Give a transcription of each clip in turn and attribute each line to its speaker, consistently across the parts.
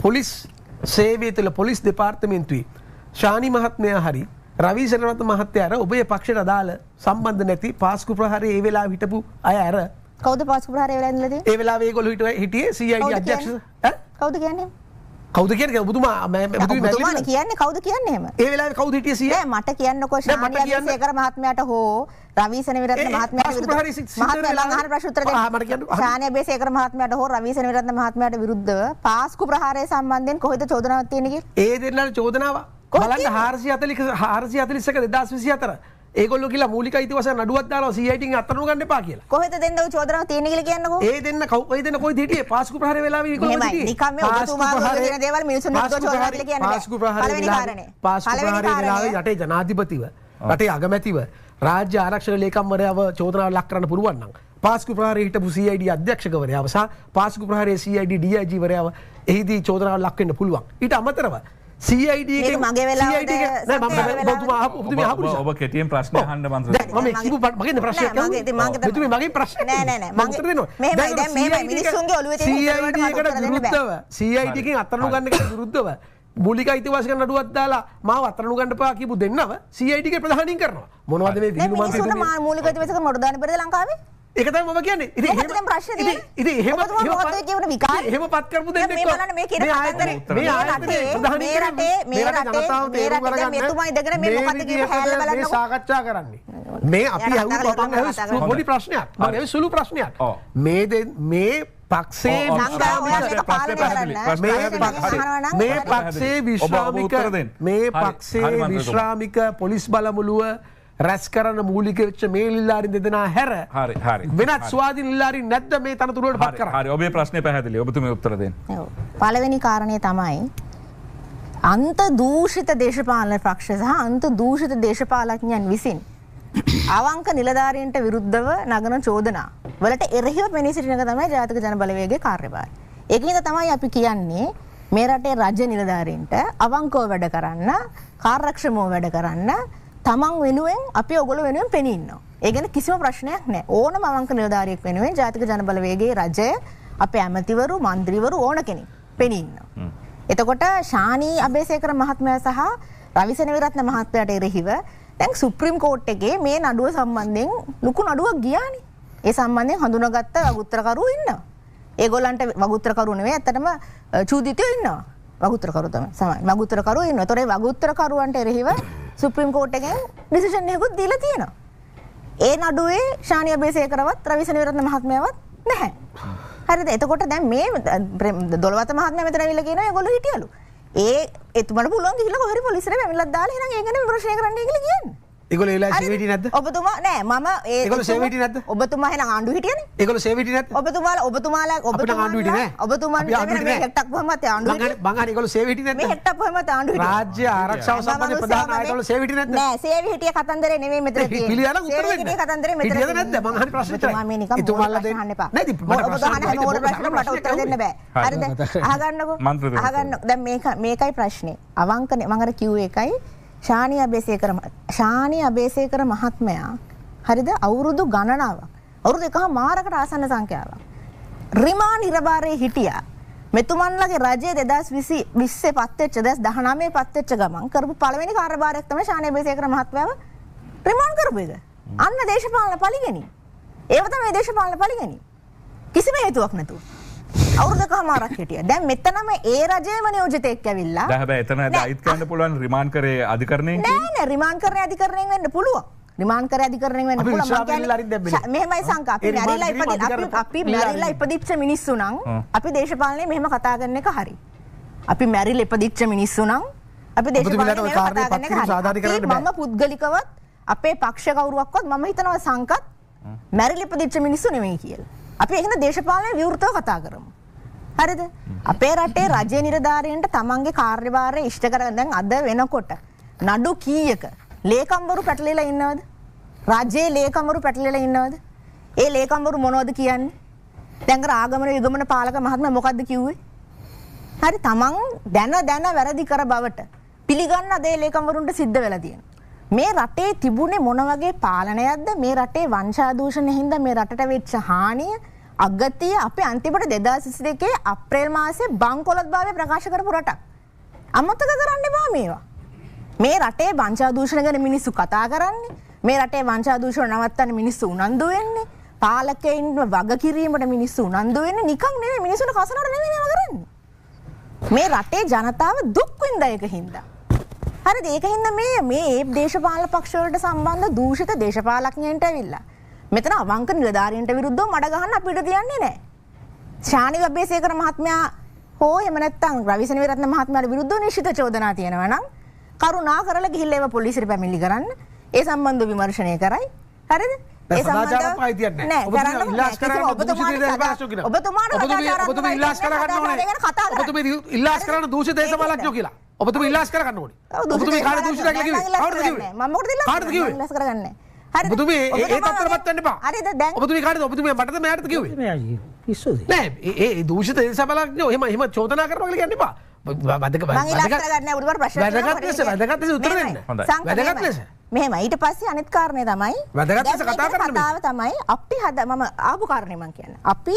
Speaker 1: Police සේවය තුළ police දෙපාර්තමේන්තුවේ ශානි මහත්මයා හරි රවී සේනාරත්න මහත්තයා අර ඔබේ පක්ෂයට අදාළ සම්බන්ධ නැති පාස්කු ප්‍රහාරයේ ඒ වෙලාව හිටපු අය අර
Speaker 2: කවුද පාස්කු ප්‍රහාරය වෙලා ඉඳලාදී?
Speaker 1: ඒ වෙලාවේ ඒගොල්ලෝ හිටියේ CID අධ්‍යක්ෂ
Speaker 2: කවුද කියන්නේ?
Speaker 1: කවුද කියන්නේ? ඔබතුමා
Speaker 2: ඔබතුමානේ කියන්නේ කවුද කියන්නේ එහෙම?
Speaker 1: ඒ වෙලාවේ කවුද හිටියේ CID?
Speaker 2: නෑ මට කියන්නකෝ ශානි අබේසේකර මහත්මයාට හෝ රවී සේනාරත්න මහත්මයාට විරුද්ධව මහත්මයා මං අහන ප්‍රශ්න උත්තර දෙන්න. ශානි අබේසේකර මහත්මයාට හෝ රවී සේනාරත්න මහත්මයාට විරුද්ධව පාස්කු ප්‍රහාරය සම්බන්ධයෙන් කොහෙද චෝදනාවක් තියෙන්නේ කියලා?
Speaker 1: ඒ දෙන්නාට චෝදනාව බලන්න 441 2024 ඒගොල්ලෝ කියලා මූලික අයිතිවාසිකම් නඩුවක් දානවා CID එකෙන් අත්අඩංගු ගන්න එපා කියලා.
Speaker 2: කොහෙද දෙන්නව චෝදනාව තියෙන්නේ කියලා කියන්නකෝ.
Speaker 1: ඒ දෙන්න කොයි දෙන්න කොයිද හිටියේ පාස්කු ප්‍රහාරය වෙලාවේ ඒගොල්ලෝ හිටියේ.
Speaker 2: නිකම් මේ ඔබතුමා කියන දේවල් මිනිස්සුන්ට චෝදනාවක් කියලා කියන්නේ.
Speaker 1: පාස්කු ප්‍රහාරය වෙලාවේ රටේ ජනාධිපතිව රටේ අගමැතිව රාජ්‍ය ආරක්ෂක ලේකම්වරයාව චෝදනාවක් ලක් කරන්න පුළුවන් නම් පාස්කු ප්‍රහාරයේ හිටපු CID අධ්‍යක්ෂකවරයාව සහ පාස්කු ප්‍රහාරයේ CID DIG වරයාව එහිදී චෝදනාවක් ලක් වෙන්න පුළුවන්. ඊට අමතරව CID එකේ
Speaker 2: මගේ වෙලාවට
Speaker 3: ඔබ කෙටියෙන් ප්‍රශ්න අහන්න මන්ත්‍රී.
Speaker 1: මම කිව්ව මගේ ප්‍රශ්නයක් අහුවේ. මගේ ප්‍රශ්නයක්
Speaker 2: නෑ මෙහෙමයි දැන් මෙහෙමයි මිනිස්සුන්ගේ ඔළුවේ තියෙන
Speaker 1: CID එකෙන් අත්අඩංගු ගන්න එකට විරුද්ධව මූලික අයිතිවාසිකම් නඩුවක් දාලා මාව අත්අඩංගු ගන්න එපා කියපු දෙන්නව CID එකේ ප්‍රධානීන් කරනවා. මොනවද මේ විහිළු මන්ත්‍රී
Speaker 2: මිනිස්සුන්ට මූලික අයිතිවාසිකම් නඩු දාන්න බැරිද ලංකාවේ?
Speaker 1: ඒක තමයි මම කියන්නේ.
Speaker 2: ඉතින් ප්‍රශ්නේ තියෙන්නේ.
Speaker 1: ඉතින් එහෙම
Speaker 2: මොකද කියවන විකාර.
Speaker 1: එහෙම පත් කරපු දෙන්නෙක්
Speaker 2: මේ බලන්න මේ කියන කතන්දරේ මේ රටේ මෙතුමා ඉඳගෙන මේ මොකද්ද කියව හැල්ල බලන්නකො.
Speaker 1: මේ සාකච්ඡා කරන්නේ. මේ අපි අහුව පොඩි ප්‍රශ්නයක්. මම ඒ සුළු ප්‍රශ්නයක්. මේ පක්ෂේ විශ්‍රාමික පොලිස් බලමුළුව රැස් කරන මූලික වෙච්ච මේ නිලධාරීන් දෙදෙනා හැර වෙනත් ස්වාධීන නිලධාරීන් නැද්ද මේ තනතුරට පත් කරන්නේ?
Speaker 3: හරි ඔබේ ප්‍රශ්නේ පැහැදිලි. ඔබතුමී උත්තර දෙන්න.
Speaker 2: ඔව්. පළවෙනි කාරණය තමයි අන්ත දූෂිත දේශපාලන පක්ෂ සහ අන්ත දූෂිත දේශපාලඥයන් විසින් අවංක නිලධාරීන්ට විරුද්ධව නගන චෝදනා වලට එරෙහිව පෙනී සිටින එක තමයි ජාතික ජනබලවේගයේ කාර්යභාරය. ඒකින්ද තමයි අපි කියන්නේ මේ රටේ රාජ්‍ය නිලධාරීන්ට අවංකව වැඩ කරන්න, කාර්යක්ෂමව වැඩ කරන්න තමන් වෙනුවෙන් අපි ඔයගොල්ලෝ වෙනුවෙන් පෙනී ඉන්නවා. ඒ ගැන කිසිම ප්‍රශ්නයක් නැහැ. ඕනම අවංක නිලධාරියෙක් වෙනුවෙන් ජාතික ජනබලවේගයේ රජය අපේ ඇමතිවරු, മന്ത്രിවරු ඕන කෙනෙක් පෙනී ඉන්නවා. එතකොට ශානි අබේසේකර මහත්මයා සහ රවී සේනාරත්න මහත්මයාට එරෙහිව දැන් සුප්‍රීම කෝට් එකේ මේ නඩුව සම්බන්ධයෙන් ලොකු නඩුවක් ගියානේ. ඒ සම්බන්ධයෙන් හඳුනාගත්ත වගුත්‍රකරු ඉන්නවා. ඒගොල්ලන්ට වගුත්‍රකරු නෙවෙයි ඇත්තටම චූදිතයෝ ඉන්නවා. වගුත්‍රකරු තමයි. සමයි. වගුත්‍රකරු ඉන්නවා. ඒතොර ඒ වගුත්‍රකරුවන්ට එරෙහිව සුප්‍රීම කෝට් එකෙන් ඩිසිෂන් එකකුත් දීලා තියෙනවා. ඒ නඩුවේ ශානි අබේසේකරවත් රවී සේනාරත්න මහත්මයාවත් නැහැ. හරිද? එතකොට දැන් මේ දොළවත මහත්මයා මෙතන ඇවිල්ලා කියනවා ඒගොල්ලෝ හිටියලු. එතුමාට පුළුවන් ගිහිල්ලා කොහරි පොලිසියට පැමිණිල්ලක් දාලා එහෙනම් ඒ ගැන විමර්ශනය කරන්නයි කියලා කියන්නේ.
Speaker 1: ඒගොල්ලෝ ඒලා සේවීටි නැද්ද?
Speaker 2: ඔබතුමා නෑ මම
Speaker 1: ඒගොල්ලෝ සේවීටි නැද්ද?
Speaker 2: ඔබතුමා එහෙනම් ආණ්ඩු හිටියනේ?
Speaker 1: ඒගොල්ලෝ සේවීටි නැද්ද?
Speaker 2: ඔබතුමාලා ආණ්ඩු හිටියේ නෑ. ඔබතුමන් මේ හෙට්ටක් කොහමද ආණ්ඩු හිටියේ?
Speaker 1: මං අහන්නේ ඒගොල්ලෝ සේවීටි නැද්ද?
Speaker 2: මේ හෙට්ටක් කොහමද ආණ්ඩු හිටියේ?
Speaker 1: රාජ්‍ය ආරක්ෂාව සම්බන්ධ ප්‍රධාන ආයතනවල සේවීටි නැද්ද?
Speaker 2: නෑ සේවි හිටිය කතන්දරේ නෙමෙයි මෙතන තියෙන්නේ.
Speaker 1: පිළියන උත්තර දෙන්න.
Speaker 2: සේවි කතන්දරේ මෙතන
Speaker 1: හිටියද නැද්ද? මං අහන්නේ ප්‍රශ්නේ තමයි.
Speaker 2: එතුමාලා දෙන්න එපා. නෑ ඉතින් මට උත්තර දෙන්න බෑ. හරිද? අහගන්නකෝ. අහගන්න. දැන් මේකයි ප්‍රශ්නේ. අවංකනේ මම අර කිව්වේ එකයි ශානි අබේසේකර මහත්මයා හරිද අවුරුදු ගණනාවක් අවුරුදු එකමාරකට ආසන්න සංඛ්‍යාවක් රිමාන්ඩ් නිරභාරයේ හිටියා. මෙතුමන්ලගේ රජය 2020 පත් වෙච්ච 2019 පත් වෙච්ච ගමන් කරපු පළවෙනි කාර්යභාරයක් තමයි ශානි අබේසේකර මහත්මයාව රිමාන්ඩ් කරපු එක. අන්න දේශපාලන පරිගණි. ඒව තමයි දේශපාලන පරිගණි. කිසිම හේතුවක් නැතුව. අවුරුද්දකමාරක් හිටියා. දැන් මෙතනම ඒ රජයේම නියෝජිතයෙක් ඇවිල්ලා.
Speaker 3: දැන් හැබැයි එතන අයිත් කරන්න පුළුවන් රිමාන්ඩ් කරේ අධිකරණයෙන්
Speaker 2: නෑ රිමාන්ඩ් කරේ අධිකරණයෙන් වෙන්න පුළුවන්. රිමාන්ඩ් කරේ අධිකරණයෙන් වෙන්න පුළුවන්. මෙහෙමයි සංකා අපි මැරිලා ඉපදිච්ච මිනිස්සු නම් අපි දේශපාලනේ මෙහෙම කතා කරන එක හරි. අපි මැරිලා ඉපදිච්ච මිනිස්සු නම් අපි දේශපාලනේ මෙහෙම කතා කරන එක හරි. මම පුද්ගලිකවත් අපේ පක්ෂ කවුරුවක්වත් මම හිතනවා සංකත් මැරිලා ඉපදිච්ච මිනිස්සු නෙමෙයි කියලා. අපි එහෙනම් දේශපාලන විවෘතව කතා කරමු. හරිද? අපේ රටේ රජයේ නිලධාරීන්ට තමන්ගේ කාර්යභාරය ඉෂ්ට කරගෙන දැන් අද වෙනකොට නඩු කීයක ලේකම්වරු පැටලෙලා ඉන්නවද? රජයේ ලේකම්වරු පැටලෙලා ඉන්නවද? ඒ ලේකම්වරු මොනවද කියන්නේ? දැන් අර ආගමන යුගමන පාලක මහත්මයා මොකද්ද කිව්වේ? හරි තමන් දැන වැරදි කර බවට පිළිගන්න අද ඒ ලේකම්වරුන්ට සිද්ධ වෙලා තියෙනවා. මේ රටේ තිබුණේ මොන වගේ පාලනයක්ද? මේ රටේ වංශා දූෂණය හින්දා මේ රටට වෙච්ච හානිය අගතිය අපි අන්තිමට 2022 අප්‍රේල් මාසේ බංකොලොත් භාවය ප්‍රකාශ කරපු රටක්. අමතක කරන්න එපා මේවා. මේ රටේ වංචා දූෂණ ගැන මිනිස්සු කතා කරන්නේ. මේ රටේ වංචා දූෂණ නවත්තන්න මිනිස්සු උනන්දු වෙන්නේ. පාලකයින්ව වග කිරීමට මිනිස්සු උනන්දු වෙන්නේ. නිකන් නෙවෙයි මිනිස්සුන්ට කසනට නෙවෙයි මේවා කරන්නේ. මේ රටේ ජනතාව දුක් විඳ එක හින්දා. හරිද? ඒක හින්දා මේ දේශපාලන පක්ෂ වලට සම්බන්ධ දූෂිත දේශපාලඥයන්ට ඇවිල්ලා මෙතන අවංක නිලධාරීන්ට විරුද්ධව මඩ ගහන්න අපිට තියන්නේ නැහැ. ශානි වබ්බේසේකර මහත්මයා හෝ එහෙම නැත්නම් රවිසන විරත්න මහත්මයාට විරුද්ධව නිශ්චිත චෝදනා තියෙනවා නම් කරුණා කරලා ගිහිල්ලා ඒව පොලිසියට පැමිණිලි කරන්න. ඒ සම්බන්ධව විමර්ශනය කරයි. හරිද? ඒ සදාචාර පායිතියක් නැහැ. ඔබතුමා ඉල්ලාස් කරන්න දූෂිත දේශපාලඥයෝ කියලා. ඔබතුමා ඉල්ලාස් කරගන්න ඕනේ. ඔබතුමා ඉල්ලාස් කරන්න දූෂිත දේශපාලඥයෝ කියලා. ඔබතුමා ඉල්ලාස් කරගන්න ඕනේ. ඔබතුමා කාට දූෂිතයක් කියලා කිව්වේ? කවුරුද කිව්වේ? මම මොකටද ඉල්ලාස් කරගන්නේ? හරිද? ඔබතුමා ඒ තත්ත්වයටපත් වෙන්න එපා. හරිද? දැන් ඔබතුමා කාටද? ඔබතුමා මටද මෙයාටද කිව්වේ? මෙයායි. පිස්සුද? නෑ ඒ දූෂිත දේශපාලඥයෝ එහෙම චෝදනා කරනවා කියලා කියන්න එපා. වැදගත් උත්තර දෙන්න. වැදගත් ලෙස. මෙහෙම ඊට පස්සේ අනිත් කාරණේ තමයි වැදගත් ලෙස කතා කරන්න කතාව තමයි අපි මම ආපු කාරණේ මම කියන්නේ. අපි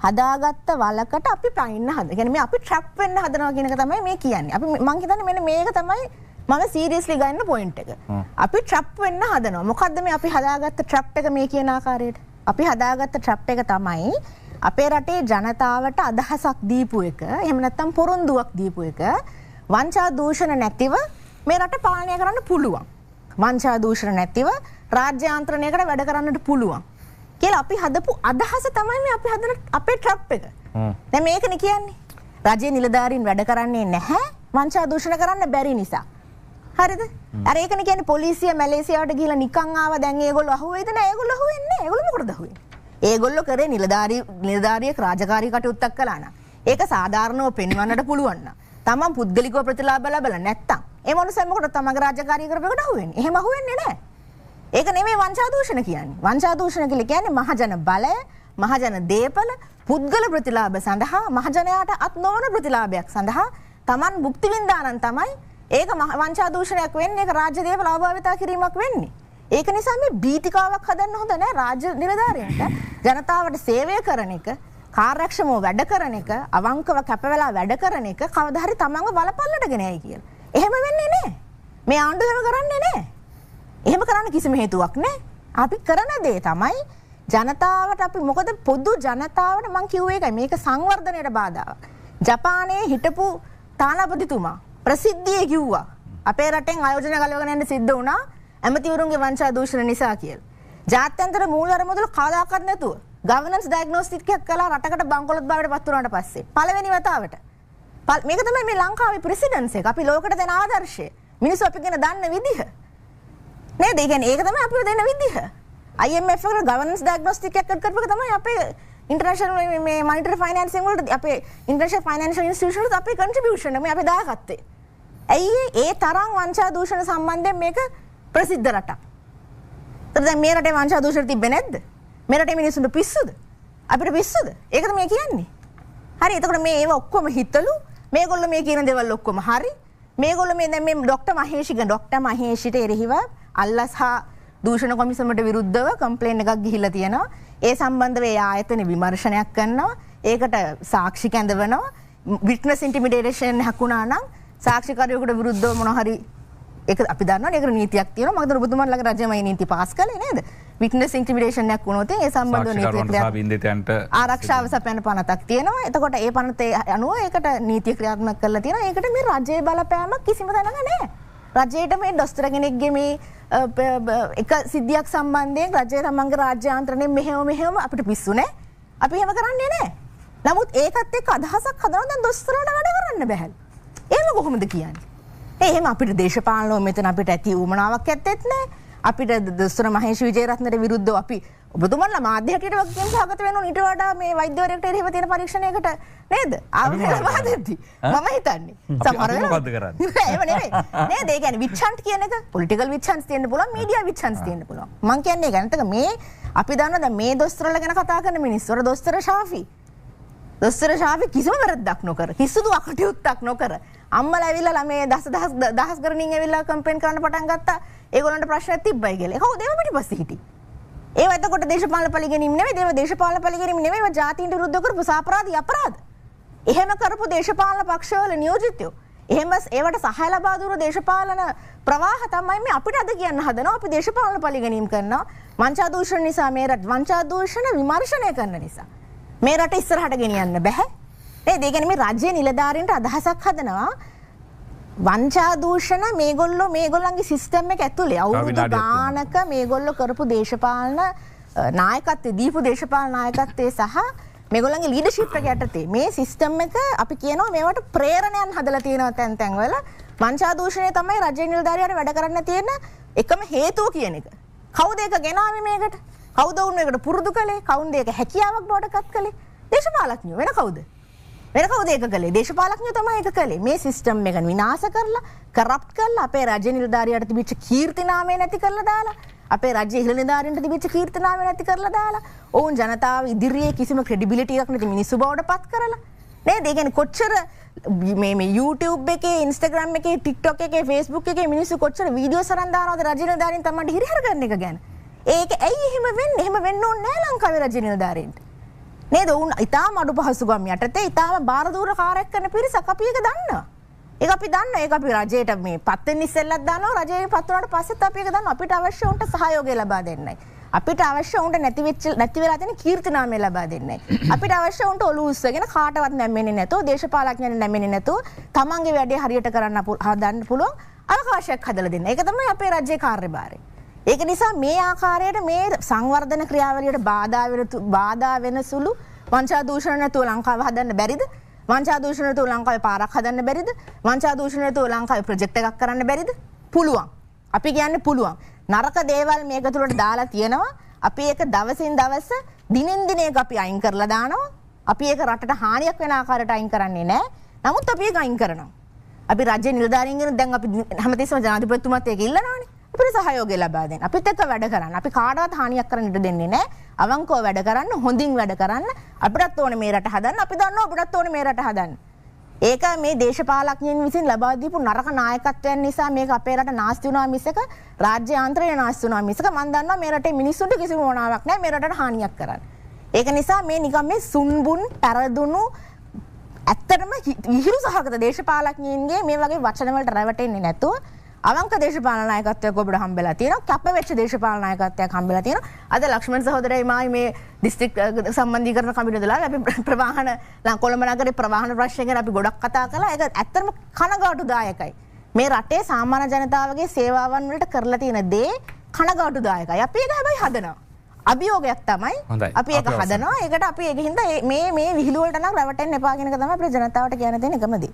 Speaker 2: හදාගත්ත වලකට අපි පයින්න හද. කියන්නේ මේ අපි ට්‍රැප් වෙන්න හදනවා කියන එක තමයි මේ කියන්නේ. අපි මං හිතන්නේ මෙන්න මේක තමයි මම සීරියස්ලි ගන්න පොයින්ට් එක. අපි ට්‍රැප් වෙන්න හදනවා. මොකද්ද මේ අපි හදාගත්ත ට්‍රැප් එක මේ කියන ආකාරයට? අපි හදාගත්ත ට්‍රැප් එක තමයි අපේ රටේ ජනතාවට අදහසක් දීපු එක. එහෙම නැත්නම් පොරොන්දුවක් දීපු එක. වංචා දූෂණ නැතිව මේ රට පාලනය කරන්න පුළුවන්. වංචා දූෂණ නැතිව රාජ්‍යාන්ත්‍රණයකට වැඩ කරන්නට පුළුවන්. කියලා අපි හදපු අදහස තමයි මේ අපි හදන අපේ ට්‍රැප් එක. දැන් මේකනේ කියන්නේ. රජයේ නිලධාරීන් වැඩ කරන්නේ නැහැ වංචා දූෂණ කරන්න බැරි නිසා. හරිද? අර ඒකනේ කියන්නේ පොලිසිය මැලේසියාවට ගිහලා නිකන් ආවා දැන් ඒගොල්ලෝ අහුවෙයිද නැහැ. ඒගොල්ලෝ අහුවෙන්නේ නැහැ. ඒගොල්ලෝ මොකටද අහුවෙන්නේ? ඒගොල්ලෝ කරේ නිලධාරියෙක් රාජකාරී කටයුත්තක් කළා නම් ඒක සාධාරණව පෙන්වන්නට පුළුවන් නම් තමන් පුද්ගලිකව ප්‍රතිලාභ ලැබලා නැත්තම් ඒ මොනසෙ මොකටද තමන්ගේ රාජකාරී කරපෙකට අහුවෙන්නේ? එහෙම අහුවෙන්නේ නැහැ. ඒක නෙමෙයි වංචා දූෂණ කියන්නේ. වංචා දූෂණ කියන්නේ මහජන බලය, මහජන දේපල, පුද්ගල ප්‍රතිලාභ සඳහා මහජනයාට අත් නොවන ප්‍රතිලාභයක් සඳහා තමන් භුක්ති විඳා නම් තමයි ඒක වංචා දූෂණයක් වෙන්නේ. ඒක රාජ්‍ය දේපල අභාවිතා කිරීමක් වෙන්නේ. ඒක නිසා මේ බීතිකාවක් හදන්න හොඳ නැහැ රාජ්‍ය නිලධාරියන්ට. ජනතාවට සේවය කරන එක, කාර්යක්ෂමව වැඩ කරන එක, අවංකව කැප වෙලා වැඩ කරන එක කවදා හරි තමන්ව බලපල්ලට ගෙනයි කියලා. එහෙම වෙන්නේ නැහැ. මේ ආණ්ඩුව එහෙම කරන්නේ නැහැ. එහෙම කරන්න කිසිම හේතුවක් නැහැ. අපි කරන දේ තමයි ජනතාවට අපි මොකද පොදු ජනතාවට මං කිව්වේ ඒකයි මේක සංවර්ධනයට බාධාවක්. ජපානයේ හිටපු තානාපතිතුමා ප්‍රසිද්ධියේ කිව්වා අපේ රටෙන් ආයෝජන ගලවගෙන යන්න සිද්ධ වුණා ඇමතිවරුන්ගේ වංචා දූෂණ නිසා කියලා. ජාත්‍යන්තර මූල්‍ය මුදල් කවදාකවත් නැතුව ගවර්නන්ස් ඩයග්නොස්ටික් එකක් කළා රටකට බංකොලොත් බවට පත් වුණාට පස්සේ. පළවෙනි වතාවට. මේක තමයි මේ ලංකාවේ ප්‍රෙසිඩන්ට්ස් එක. අපි ලෝකෙට දෙන ආදර්ශය. මිනිස්සු අපි ගැන දන්න විදිහ. නේද? ඒ කියන්නේ ඒක තමයි අපිට දෙන විදිහ. IMF එක ගවර්නන්ස් ඩයග්නොස්ටික් එකක් කරපු එක තමයි අපේ ඉන්ටර්නැෂනල් මේ මොනිටරි ෆයිනෑන්සිං වලට අපේ ඉන්ටර්නැෂනල් ෆයිනෑන්ෂල් ඉන්ස්ටිටියුෂන් වලට අපේ කන්ට්‍රිබියුෂන් එක මේ අපි දාගත්තේ. ඇයි ඒ තරම් වංචා දූෂණ සම්බන්ධයෙන් මේක ප්‍රසිද්ධ රටක්. දැන් මේ රටේ වංචා දූෂණ තිබ්බේ නැද්ද? මේ රටේ මිනිස්සුන්ට පිස්සුද? අපිට පිස්සුද? ඒකද මේ කියන්නේ. හරි එතකොට මේ ඒව ඔක්කොම හිතලු මේගොල්ලෝ මේ කියන දේවල් ඔක්කොම හරි. මේගොල්ලෝ මේ දැන් මේ ડોක්ටර් මහේෂිට එරෙහිව අල්ලස්හා දූෂණ කොමිසමට විරුද්ධව කම්ප්ලේන් එකක් ගිහිල්ලා තියෙනවා. ඒ සම්බන්ධව ඒ ආයතන විමර්ශනයක් කරනවා. ඒකට සාක්ෂි කැඳවනවා. විට්නස් ඉන්ටිමිඩේෂන් හකුණා නම් සාක්ෂිකාරයෙකුට විරුද්ධව මොන හරි ඒක අපි දන්නවනේ ඒකට නීතියක් තියෙනවා. මම හිතන ඔබතුමාලගේ රජමයි නීති පාස් කළේ නේද? විට්නස් ඉන්ටිමිඩේෂන් එකක් වුණොත් ඒ සම්බන්ධව නීතියක් ආරක්ෂාව සපයන පනතක් තියෙනවා. එතකොට ඒ පනතේ අනුව ඒකට නීතිය ක්‍රියාත්මක කරලා තියෙනවා. ඒකට මේ රජයේ බලපෑමක් කිසිම තැනක නැහැ. රජයට මේ දොස්තර කෙනෙක්ගේ මේ එක සිද්ධියක් සම්බන්ධයෙන් රජය තමන්ගේ රාජ්‍යාන්ත්‍රණය මෙහෙම අපිට පිස්සු නැහැ. අපි එහෙම කරන්නේ නැහැ. නමුත් ඒකත් එක්ක අදහසක් හදනවා දැන් දොස්තරලට වැඩ කරන්න බැහැ. එහෙම කොහොමද කියන්නේ? එහෙම අපිට දේශපාලනව මෙතන අපිට ඇති උමනාවක් ඇත්තෙත් නැහැ. අපිට දොස්තර මහේෂ් විජේරත්නට විරුද්ධව අපි ඔබතුමන්ලා මාධ්‍ය හැටියට වගකීම් සහගත වෙන්න ඊට වඩා මේ වෛද්‍යවරයෙක්ට එරෙහිව තියෙන පරීක්ෂණයකට නේද? ආවමනවාදෙද්දි මම හිතන්නේ සමහර වෙලාවට මොකද්ද කරන්නේ? එහෙම නෙමෙයි. නේද? ඒ කියන්නේ විච්ඡන්ත් කියන එක පොලිටිකල් විච්ඡන්ස් තියෙන්න පුළුවන්, මීඩියා විච්ඡන්ස් තියෙන්න පුළුවන්. මම කියන්නේ ඒක නැත්නම් මේ අපි දන්නවා දැන් මේ දොස්තරලා ගැන කතා කරන මිනිස්සු වල දොස්තර ශාෆි කිසිම වැරද්දක් නොකර කිසිදු අකටයුත්තක් නොකර අම්මලා ඇවිල්ලා ළමේ දහස් ගණනින් ඇවිල්ලා කම්ප්ලේන්ට් කරන්න පටන් ගත්තා. ඒගොල්ලන්ට ප්‍රශ්නයක් තිබ්බයි කියලා. කවුද ඒව පිටිපස්සේ හිටියේ? ඒව එතකොට දේශපාලන පරිගැනීම් නෙවෙයි. ඒව දේශපාලන පරිගැනීම් නෙවෙයි. ඒව ජාතීන්ට විරුද්ධව කරපු සාපරාධී අපරාධ. එහෙම කරපු දේශපාලන පක්ෂවල නියෝජිතයෝ. එහෙම ඒවට සහාය ලබා දුන්න දේශපාලන ප්‍රවාහ තමයි මේ අපිට අද කියන්න හදනවා. අපි දේශපාලන පරිගැනීම් කරනවා. වංචා දූෂණ නිසා මේ රට වංචා දූෂණ විමර්ශනය කරන නිසා මේ රට ඉස්සරහට ගෙනියන්න බෑ. ඒ කියන්නේ මේ රාජ්‍ය නිලධාරීන්ට අදහසක් හදනවා. වංචා දූෂණ මේගොල්ලන්ගේ සිස්ටම් එක ඇතුලේ අවුරුදු ගානක මේගොල්ලෝ කරපු දේශපාලන නායකත්වයේ දීපු දේශපාලන නායකත්වයේ සහ මේගොල්ලන්ගේ ලීඩර්ෂිප් එක යටතේ මේ සිස්ටම් එක අපි කියනවා මේවට ප්‍රේරණයන් හදලා තියෙනවා තැන් වල. වංචා දූෂණය තමයි රාජ්‍ය නිලධාරියාට වැඩ කරන්න තියෙන එකම හේතුව කියන එක. කවුද ඒක ගෙනාවේ මේකට? කවුද උන් මේකට පුරුදු කළේ? කවුන්ද ඒක හැකියාවක් බවට පත් කළේ? දේශපාලඥයෝ. වෙන කවුද? වෙන කවුද ඒක කළේ? දේශපාලඥයෝ තමයි ඒක කළේ. මේ සිස්ටම් එක විනාශ කරලා, කරප්ට් කරලා අපේ රාජ්‍ය නිලධාරියාට තිබිච්ච කීර්ති නාමය නැති කරලා දාලා, අපේ රාජ්‍ය ඉහළ නිලධාරීන්ට තිබිච්ච කීර්ති නාමය නැති කරලා දාලා, ඔවුන් ජනතාව ඉදිරියේ කිසිම ක්‍රෙඩිබිලිටි එකක් නැති මිනිස්සු බවට පත් කරලා. නේද? ඒ කියන්නේ කොච්චර මේ YouTube එකේ, Instagram එකේ, TikTok එකේ, Facebook එකේ මිනිස්සු කොච්චර වීඩියෝ සරන් දානවද රාජ්‍ය නිලධාරීන් තමයි හිරිහැර ගන්න එක ගැන. ඒක ඇයි එහෙම වෙන්නේ? එහෙම වෙන්න ඕනේ නැහැ ලංකාවේ රාජ්‍ය නිලධාරීන්ට. නේද? උන් ඊටාම අඩු පහසුකම් යටතේ ඊටාම බාරදූර කාර්යයක් කරන පිරිසක් අපි ඒක දන්නවා. ඒක අපි දන්නවා. ඒක අපි රජයට මේ පත් වෙන්න ඉස්සෙල්ලත් දන්නවා. රජයේ පත් වුණාට පස්සෙත් අපි ඒක දන්නවා. අපිට අවශ්‍ය උන්ට සහයෝගය ලබා දෙන්නයි. අපිට අවශ්‍ය උන්ට නැති වෙලා තියෙන කීර්ති නාමය ලබා දෙන්නයි. අපිට අවශ්‍ය උන්ට ඔලුව උස්සගෙන කාටවත් නැමෙන්නේ නැතුව, දේශපාලඥයන් නැමෙන්නේ නැතුව තමන්ගේ වැඩේ හරියට කරන්න හදන්න පුළුවන් අවකාශයක් හදලා දෙන්න. ඒක තමයි අපේ රජයේ කාර්යභාරය. ඒක නිසා මේ ආකාරයට මේ සංවර්ධන ක්‍රියාවලියට බාධා වෙන සුළු වංචා දූෂණ නැතුව ලංකාව හදන්න බැරිද? වංචා දූෂණ නැතුව ලංකාවේ පාරක් හදන්න බැරිද? වංචා දූෂණ නැතුව ලංකාවේ ප්‍රොජෙක්ට් එකක් කරන්න බැරිද? පුළුවන්. අපි කියන්නේ පුළුවන්. නරක දේවල් මේක තුලට දාලා තියෙනවා. අපි ඒක දවසින් දවස දිනෙන් දින ඒක අපි අයින් කරලා දානවා. අපි ඒක රටට හානියක් වෙන ආකාරයට අයින් කරන්නේ නැහැ. නමුත් අපි ඒක අයින් කරනවා. අපි රාජ්‍ය නිලධාරීන්ගෙන් දැන් අපි හැමතිස්සම ජනාධිපතිතුමාත් ඒක ඉල්ලනවානේ. අපිට සහයෝගය ලබා දෙන්න. අපිත් එක්ක වැඩ කරන්න. අපි කාටවත් හානියක් කරන්න ඉඩ දෙන්නේ නැහැ. අවංකව වැඩ කරන්න, හොඳින් වැඩ කරන්න. අපිටත් ඕනේ මේ රට හදන්න. අපි දන්නවා අපිටත් ඕනේ මේ රට හදන්න. ඒක මේ දේශපාලඥයන් විසින් ලබා දීපු නරක නායකත්වයන් නිසා මේක අපේ රට නාස්ති වුණා මිසක රාජ්‍ය ආන්තරය නාස්ති වුණා මිසක මම දන්නවා මේ රටේ මිනිස්සුන්ට කිසිම මොනාවක් නැහැ මේ රටට හානියක් කරන්න. ඒක නිසා මේ නිකම් මේ සුන්බුන් පෙරදුණු ඇත්තටම විහිළු සහගත දේශපාලඥයින්ගේ මේ වගේ වචන වලට රැවටෙන්නේ නැතුව අවංක දේශපාලන නායකත්වයක් ඔබට හම්බෙලා තියෙනවා. කැප වෙච්ච දේශපාලන නායකත්වයක් හම්බෙලා තියෙනවා. අද ලක්ෂ්මන් සහෝදරයයි මායි මේ දිස්ත්‍රික් සම්බන්ධීකරණ කමිටුවේදලා අපි ප්‍රවාහන කොළඹ නගරේ ප්‍රවාහන ප්‍රශ්න ගැන අපි ගොඩක් කතා කළා. ඒක ඇත්තටම කනගාටුදායකයි. මේ රටේ සාමාන්‍ය ජනතාවගේ සේවාවන් වලට කරලා තියෙන දේ කනගාටුදායකයි. අපි ඒක හැබැයි හදනවා. අභියෝගයක් තමයි. අපි ඒක හදනවා. ඒකට අපි ඒකින්ද මේ විහිළු වලට නම් රැවටෙන්න එපා කියන එක තමයි අපේ ජනතාවට කියන්න තියෙන එකම දේ.